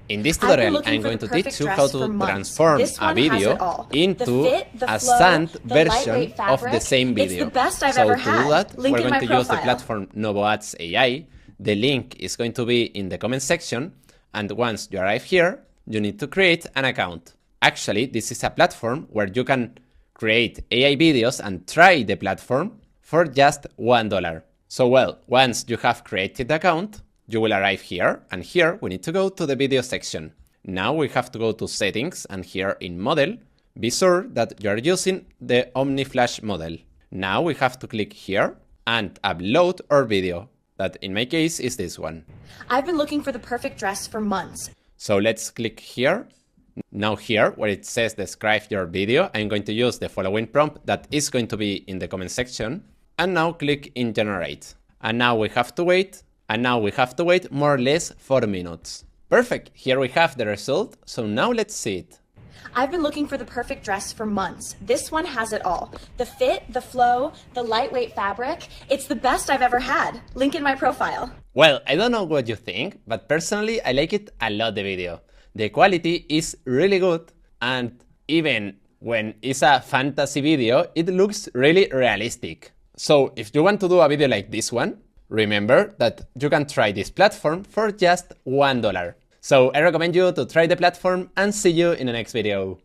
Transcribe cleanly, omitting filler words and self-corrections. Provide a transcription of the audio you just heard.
In this tutorial, I'm going to teach you how to transform a video into a sand version of the same video. So to do that, we're going to use the platform NovoAds AI. The link is going to be in the comment section. And once you arrive here, you need to create an account. Actually, this is a platform where you can create AI videos and try the platform for just $1. So well, once you have created the account, you will arrive here, and here we need to go to the video section. Now we have to go to settings, and here in model, be sure that you are using the OmniFlash model. Now we have to click here and upload our video, that in my case is this one. I've been looking for the perfect dress for months. So let's click here. Now here, where it says describe your video, I'm going to use the following prompt that is going to be in the comment section. And now click in generate. And now we have to wait. And now we have to wait more or less 4 minutes. Perfect, here we have the result, so now let's see it. I've been looking for the perfect dress for months. This one has it all. The fit, the flow, the lightweight fabric. It's the best I've ever had. Link in my profile. Well, I don't know what you think, but personally I like it a lot, the video. The quality is really good, and even when it's a fantasy video, it looks really realistic. So if you want to do a video like this one, remember that you can try this platform for just $1. So I recommend you to try the platform and see you in the next video.